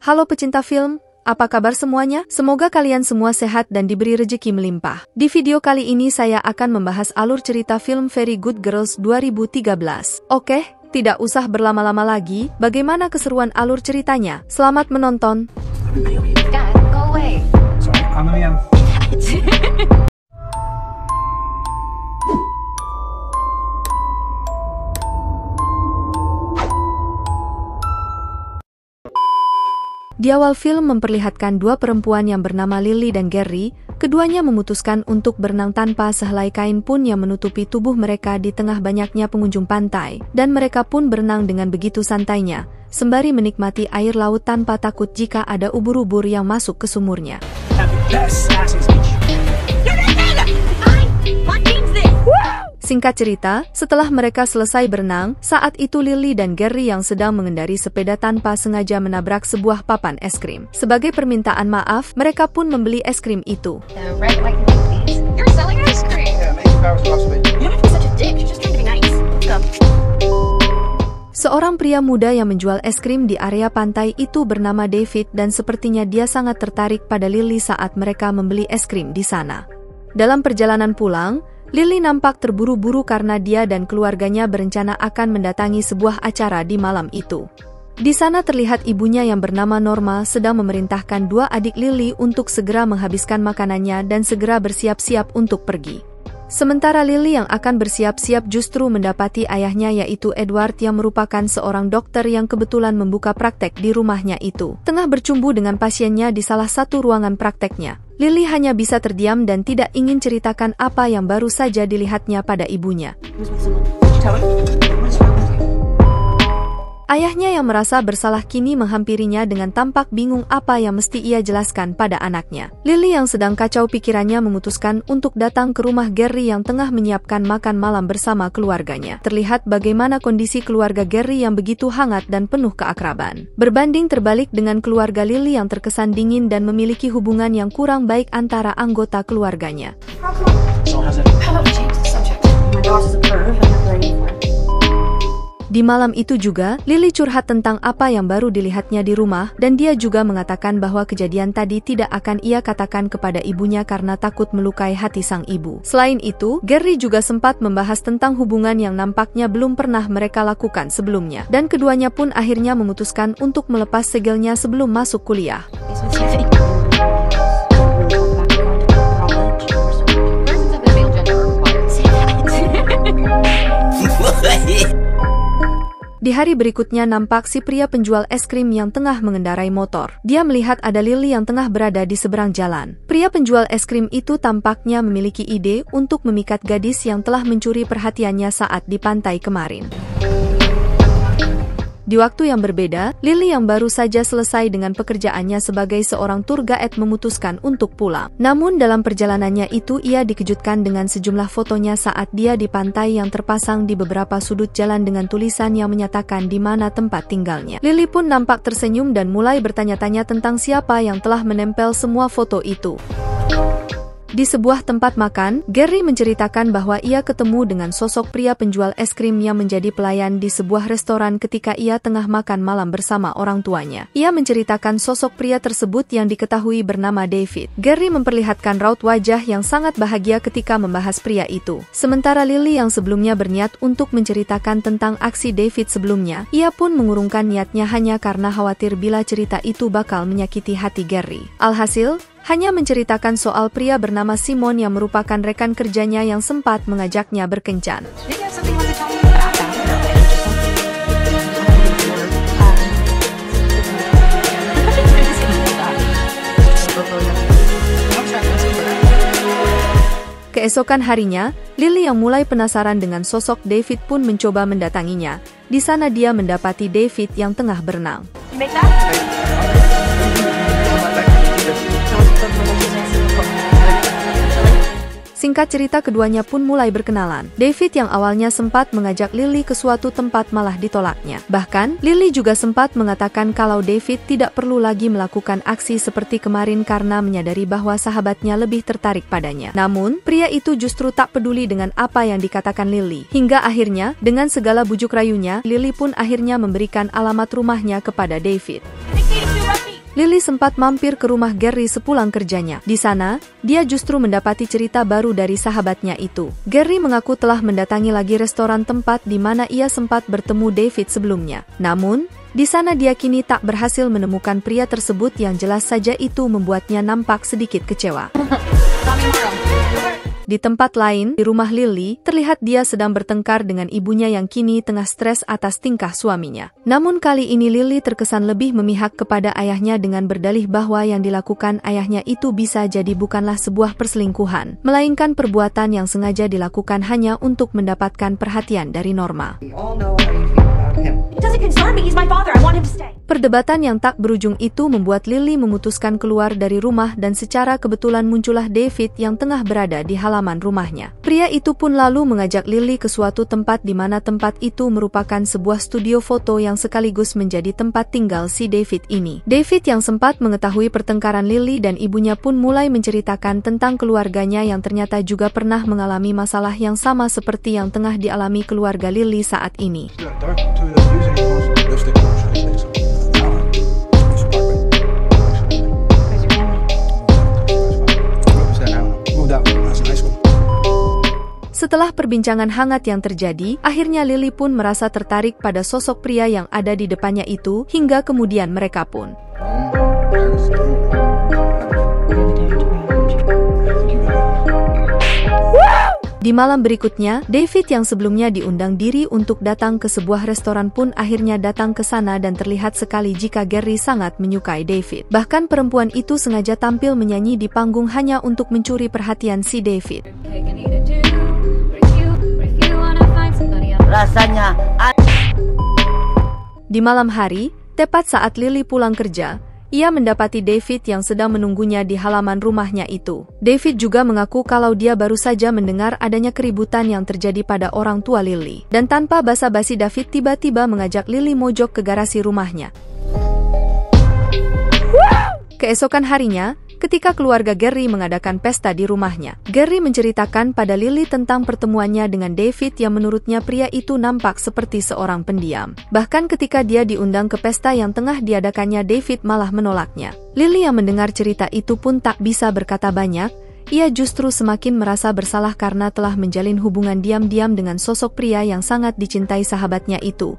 Halo pecinta film, apa kabar semuanya? Semoga kalian semua sehat dan diberi rezeki melimpah. Di video kali ini saya akan membahas alur cerita film Very Good Girls 2013. Oke, tidak usah berlama-lama lagi, bagaimana keseruan alur ceritanya? Selamat menonton. Dad, go away. Sorry, I'm Di awal film memperlihatkan dua perempuan yang bernama Lily dan Gary. Keduanya memutuskan untuk berenang tanpa sehelai kain pun yang menutupi tubuh mereka di tengah banyaknya pengunjung pantai. Dan mereka pun berenang dengan begitu santainya, sembari menikmati air laut tanpa takut jika ada ubur-ubur yang masuk ke sumurnya. Singkat cerita, setelah mereka selesai berenang, saat itu Lily dan Gary yang sedang mengendari sepeda tanpa sengaja menabrak sebuah papan es krim. Sebagai permintaan maaf, mereka pun membeli es krim itu. The red, white, and pink, please. You're selling ice cream. Yeah, maybe that was lost a bit. You don't have to be such a dick. You're just trying to be nice. Come. Seorang pria muda yang menjual es krim di area pantai itu bernama David dan sepertinya dia sangat tertarik pada Lily saat mereka membeli es krim di sana. Dalam perjalanan pulang, Lily nampak terburu-buru karena dia dan keluarganya berencana akan mendatangi sebuah acara di malam itu. Di sana terlihat ibunya yang bernama Norma sedang memerintahkan dua adik Lily untuk segera menghabiskan makanannya dan segera bersiap-siap untuk pergi. Sementara Lily yang akan bersiap-siap justru mendapati ayahnya yaitu Edward yang merupakan seorang dokter yang kebetulan membuka praktek di rumahnya itu. Tengah bercumbu dengan pasiennya di salah satu ruangan prakteknya. Lily hanya bisa terdiam dan tidak ingin ceritakan apa yang baru saja dilihatnya pada ibunya. Ayahnya yang merasa bersalah kini menghampirinya dengan tampak bingung apa yang mesti ia jelaskan pada anaknya. Lily yang sedang kacau pikirannya memutuskan untuk datang ke rumah Gary yang tengah menyiapkan makan malam bersama keluarganya. Terlihat bagaimana kondisi keluarga Gary yang begitu hangat dan penuh keakraban. Berbanding terbalik dengan keluarga Lily yang terkesan dingin dan memiliki hubungan yang kurang baik antara anggota keluarganya. How about we change the subject? My boss is a perv and I'm ready for it. Di malam itu juga, Lily curhat tentang apa yang baru dilihatnya di rumah, dan dia juga mengatakan bahwa kejadian tadi tidak akan ia katakan kepada ibunya karena takut melukai hati sang ibu. Selain itu, Gary juga sempat membahas tentang hubungan yang nampaknya belum pernah mereka lakukan sebelumnya, dan keduanya pun akhirnya memutuskan untuk melepas segelnya sebelum masuk kuliah. Di hari berikutnya nampak si pria penjual es krim yang tengah mengendarai motor. Dia melihat ada Lily yang tengah berada di seberang jalan. Pria penjual es krim itu tampaknya memiliki ide untuk memikat gadis yang telah mencuri perhatiannya saat di pantai kemarin. Di waktu yang berbeda, Lily yang baru saja selesai dengan pekerjaannya sebagai seorang tour guide memutuskan untuk pulang. Namun dalam perjalanannya itu ia dikejutkan dengan sejumlah fotonya saat dia di pantai yang terpasang di beberapa sudut jalan dengan tulisan yang menyatakan di mana tempat tinggalnya. Lily pun nampak tersenyum dan mulai bertanya-tanya tentang siapa yang telah menempel semua foto itu. Di sebuah tempat makan, Gary menceritakan bahwa ia ketemu dengan sosok pria penjual es krim yang menjadi pelayan di sebuah restoran ketika ia tengah makan malam bersama orang tuanya. Ia menceritakan sosok pria tersebut yang diketahui bernama David. Gary memperlihatkan raut wajah yang sangat bahagia ketika membahas pria itu. Sementara Lily yang sebelumnya berniat untuk menceritakan tentang aksi David sebelumnya, ia pun mengurungkan niatnya hanya karena khawatir bila cerita itu bakal menyakiti hati Gary. Alhasil, hanya menceritakan soal pria bernama Simon yang merupakan rekan kerjanya yang sempat mengajaknya berkencan. Keesokan harinya, Lily yang mulai penasaran dengan sosok David pun mencoba mendatanginya. Di sana dia mendapati David yang tengah berenang. Singkat cerita keduanya pun mulai berkenalan. David yang awalnya sempat mengajak Lily ke suatu tempat malah ditolaknya. Bahkan, Lily juga sempat mengatakan kalau David tidak perlu lagi melakukan aksi seperti kemarin karena menyadari bahwa sahabatnya lebih tertarik padanya. Namun, pria itu justru tak peduli dengan apa yang dikatakan Lily. Hingga akhirnya, dengan segala bujuk rayunya, Lily pun akhirnya memberikan alamat rumahnya kepada David. Lily sempat mampir ke rumah Gary sepulang kerjanya. Di sana, dia justru mendapati cerita baru dari sahabatnya itu. Gary mengaku telah mendatangi lagi restoran tempat di mana ia sempat bertemu David sebelumnya. Namun, di sana dia kini tak berhasil menemukan pria tersebut yang jelas saja itu membuatnya nampak sedikit kecewa. Di tempat lain, di rumah Lily, terlihat dia sedang bertengkar dengan ibunya yang kini tengah stres atas tingkah suaminya. Namun kali ini Lily terkesan lebih memihak kepada ayahnya dengan berdalih bahwa yang dilakukan ayahnya itu bisa jadi bukanlah sebuah perselingkuhan, melainkan perbuatan yang sengaja dilakukan hanya untuk mendapatkan perhatian dari Norma. Perdebatan yang tak berujung itu membuat Lily memutuskan keluar dari rumah dan secara kebetulan muncullah David yang tengah berada di halaman rumahnya. Pria itu pun lalu mengajak Lily ke suatu tempat di mana tempat itu merupakan sebuah studio foto yang sekaligus menjadi tempat tinggal si David ini. David yang sempat mengetahui pertengkaran Lily dan ibunya pun mulai menceritakan tentang keluarganya yang ternyata juga pernah mengalami masalah yang sama seperti yang tengah dialami keluarga Lily saat ini. Setelah perbincangan hangat yang terjadi, akhirnya Lily pun merasa tertarik pada sosok pria yang ada di depannya itu, hingga kemudian mereka pun di malam berikutnya, David yang sebelumnya diundang diri untuk datang ke sebuah restoran pun akhirnya datang ke sana dan terlihat sekali jika Gary sangat menyukai David. Bahkan perempuan itu sengaja tampil menyanyi di panggung hanya untuk mencuri perhatian si David. Rasanya di malam hari, tepat saat Lily pulang kerja, ia mendapati David yang sedang menunggunya di halaman rumahnya itu. David juga mengaku kalau dia baru saja mendengar adanya keributan yang terjadi pada orang tua Lily. Dan tanpa basa-basi David tiba-tiba mengajak Lily mojok ke garasi rumahnya. Keesokan harinya, ketika keluarga Gary mengadakan pesta di rumahnya, Gary menceritakan pada Lily tentang pertemuannya dengan David yang menurutnya pria itu nampak seperti seorang pendiam. Bahkan ketika dia diundang ke pesta yang tengah diadakannya, David malah menolaknya. Lily yang mendengar cerita itu pun tak bisa berkata banyak. Ia justru semakin merasa bersalah karena telah menjalin hubungan diam-diam dengan sosok pria yang sangat dicintai sahabatnya itu.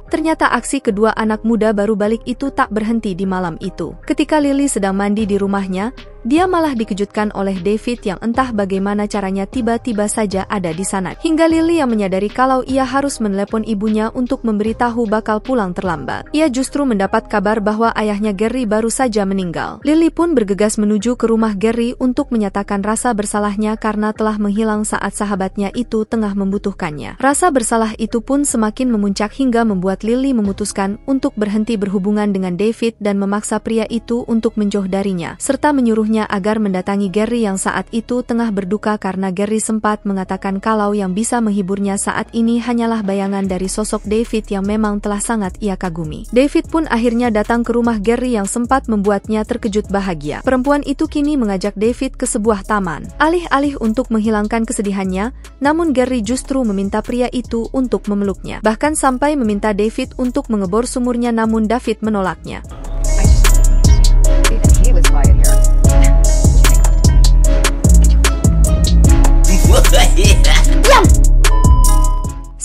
Ternyata aksi kedua anak muda baru balik itu tak berhenti di malam itu. Ketika Lily sedang mandi di rumahnya, dia malah dikejutkan oleh David yang entah bagaimana caranya tiba-tiba saja ada di sana. Hingga Lily yang menyadari kalau ia harus menelepon ibunya untuk memberitahu bakal pulang terlambat. Ia justru mendapat kabar bahwa ayahnya Gary baru saja meninggal. Lily pun bergegas menuju ke rumah Gary untuk menyatakan rasa bersalahnya karena telah menghilang saat sahabatnya itu tengah membutuhkannya. Rasa bersalah itu pun semakin memuncak hingga membuat Lily memutuskan untuk berhenti berhubungan dengan David dan memaksa pria itu untuk menjauh darinya, serta menyuruhnya agar mendatangi Gary yang saat itu tengah berduka karena Gary sempat mengatakan kalau yang bisa menghiburnya saat ini hanyalah bayangan dari sosok David yang memang telah sangat ia kagumi. David pun akhirnya datang ke rumah Gary yang sempat membuatnya terkejut bahagia. Perempuan itu kini mengajak David ke sebuah taman. Alih-alih untuk menghilangkan kesedihannya, namun Gary justru meminta pria itu untuk memeluknya. Bahkan sampai meminta David untuk mengebor sumurnya, namun David menolaknya.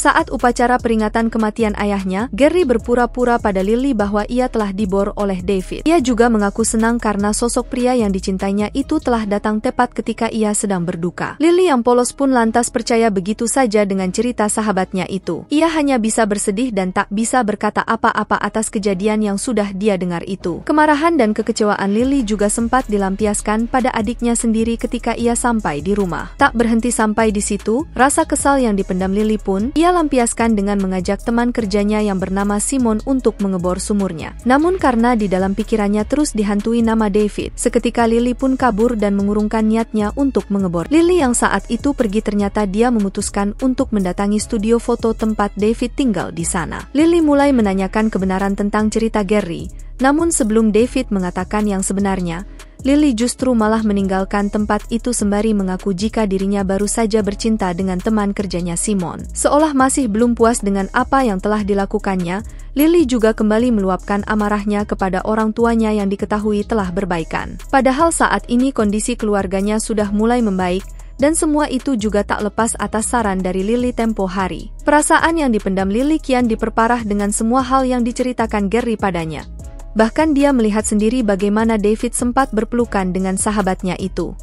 Saat upacara peringatan kematian ayahnya, Gary berpura-pura pada Lily bahwa ia telah dibor oleh David. Ia juga mengaku senang karena sosok pria yang dicintainya itu telah datang tepat ketika ia sedang berduka. Lily yang polos pun lantas percaya begitu saja dengan cerita sahabatnya itu. Ia hanya bisa bersedih dan tak bisa berkata apa-apa atas kejadian yang sudah dia dengar itu. Kemarahan dan kekecewaan Lily juga sempat dilampiaskan pada adiknya sendiri ketika ia sampai di rumah. Tak berhenti sampai di situ, rasa kesal yang dipendam Lily pun ia lampiaskan dengan mengajak teman kerjanya yang bernama Simon untuk mengebor sumurnya. Namun karena di dalam pikirannya terus dihantui nama David, seketika Lily pun kabur dan mengurungkan niatnya untuk mengebor. Lily yang saat itu pergi ternyata dia memutuskan untuk mendatangi studio foto tempat David tinggal di sana. Lily mulai menanyakan kebenaran tentang cerita Gary. Namun sebelum David mengatakan yang sebenarnya, Lily justru malah meninggalkan tempat itu sembari mengaku jika dirinya baru saja bercinta dengan teman kerjanya Simon. Seolah masih belum puas dengan apa yang telah dilakukannya, Lily juga kembali meluapkan amarahnya kepada orang tuanya yang diketahui telah berbaikan. Padahal saat ini kondisi keluarganya sudah mulai membaik, dan semua itu juga tak lepas atas saran dari Lily tempo hari. Perasaan yang dipendam Lily kian diperparah dengan semua hal yang diceritakan Gary padanya. Bahkan dia melihat sendiri bagaimana David sempat berpelukan dengan sahabatnya itu.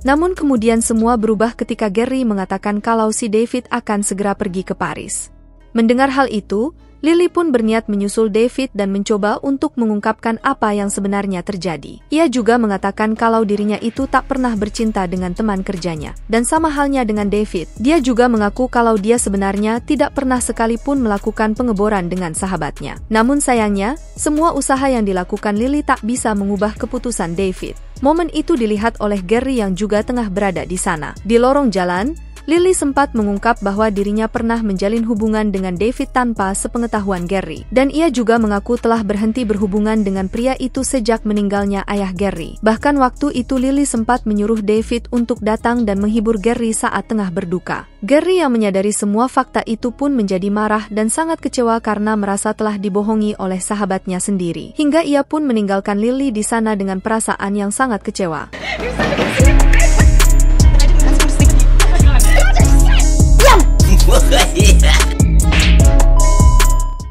Namun kemudian semua berubah ketika Gary mengatakan kalau si David akan segera pergi ke Paris. Mendengar hal itu, Lily pun berniat menyusul David dan mencoba untuk mengungkapkan apa yang sebenarnya terjadi. Ia juga mengatakan kalau dirinya itu tak pernah bercinta dengan teman kerjanya. Dan sama halnya dengan David, dia juga mengaku kalau dia sebenarnya tidak pernah sekalipun melakukan pengeboran dengan sahabatnya. Namun sayangnya, semua usaha yang dilakukan Lily tak bisa mengubah keputusan David. Momen itu dilihat oleh Gary yang juga tengah berada di sana. Di lorong jalan, Lily sempat mengungkap bahwa dirinya pernah menjalin hubungan dengan David tanpa sepengetahuan Gary. Dan ia juga mengaku telah berhenti berhubungan dengan pria itu sejak meninggalnya ayah Gary. Bahkan waktu itu Lily sempat menyuruh David untuk datang dan menghibur Gary saat tengah berduka. Gary yang menyadari semua fakta itu pun menjadi marah dan sangat kecewa karena merasa telah dibohongi oleh sahabatnya sendiri. Hingga ia pun meninggalkan Lily di sana dengan perasaan yang sangat kecewa.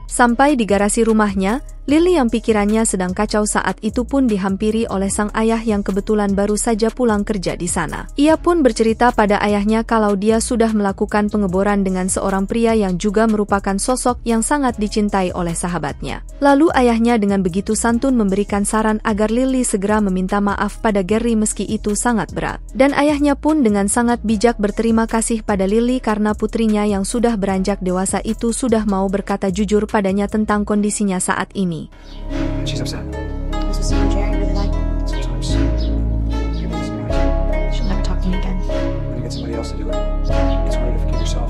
Sampai di garasi rumahnya, Lily yang pikirannya sedang kacau saat itu pun dihampiri oleh sang ayah yang kebetulan baru saja pulang kerja di sana. Ia pun bercerita pada ayahnya kalau dia sudah melakukan pengeboran dengan seorang pria yang juga merupakan sosok yang sangat dicintai oleh sahabatnya. Lalu ayahnya dengan begitu santun memberikan saran agar Lily segera meminta maaf pada Gary meski itu sangat berat. Dan ayahnya pun dengan sangat bijak berterima kasih pada Lily karena putrinya yang sudah beranjak dewasa itu sudah mau berkata jujur padanya tentang kondisinya saat ini. She's upset. This was someone Jerry really liked. Sometimes. People just annoy. She'll never talk to me again. When you get somebody else to do it, it's harder to forgive yourself.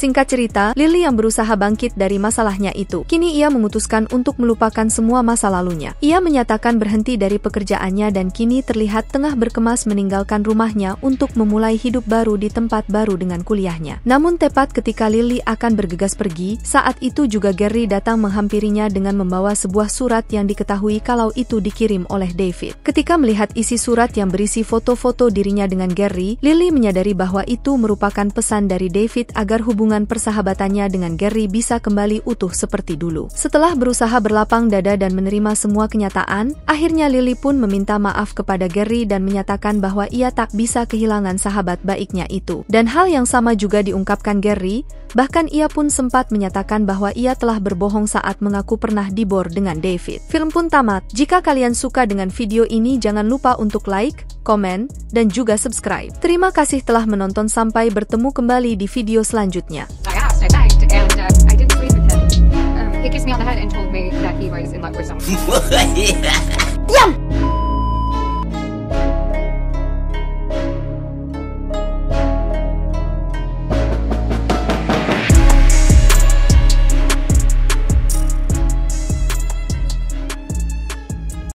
Singkat cerita, Lily yang berusaha bangkit dari masalahnya itu, kini ia memutuskan untuk melupakan semua masa lalunya. Ia menyatakan berhenti dari pekerjaannya dan kini terlihat tengah berkemas meninggalkan rumahnya untuk memulai hidup baru di tempat baru dengan kuliahnya. Namun tepat ketika Lily akan bergegas pergi, saat itu juga Gary datang menghampirinya dengan membawa sebuah surat yang diketahui kalau itu dikirim oleh David. Ketika melihat isi surat yang berisi foto-foto dirinya dengan Gary, Lily menyadari bahwa itu merupakan pesan dari David agar hubungan persahabatannya dengan Gary bisa kembali utuh seperti dulu. Setelah berusaha berlapang dada dan menerima semua kenyataan, akhirnya Lily pun meminta maaf kepada Gary dan menyatakan bahwa ia tak bisa kehilangan sahabat baiknya itu. Dan hal yang sama juga diungkapkan Gary, bahkan ia pun sempat menyatakan bahwa ia telah berbohong saat mengaku pernah dibor dengan David. Film pun tamat. Jika kalian suka dengan video ini, jangan lupa untuk like, komen, dan juga subscribe. Terima kasih telah menonton, sampai bertemu kembali di video selanjutnya.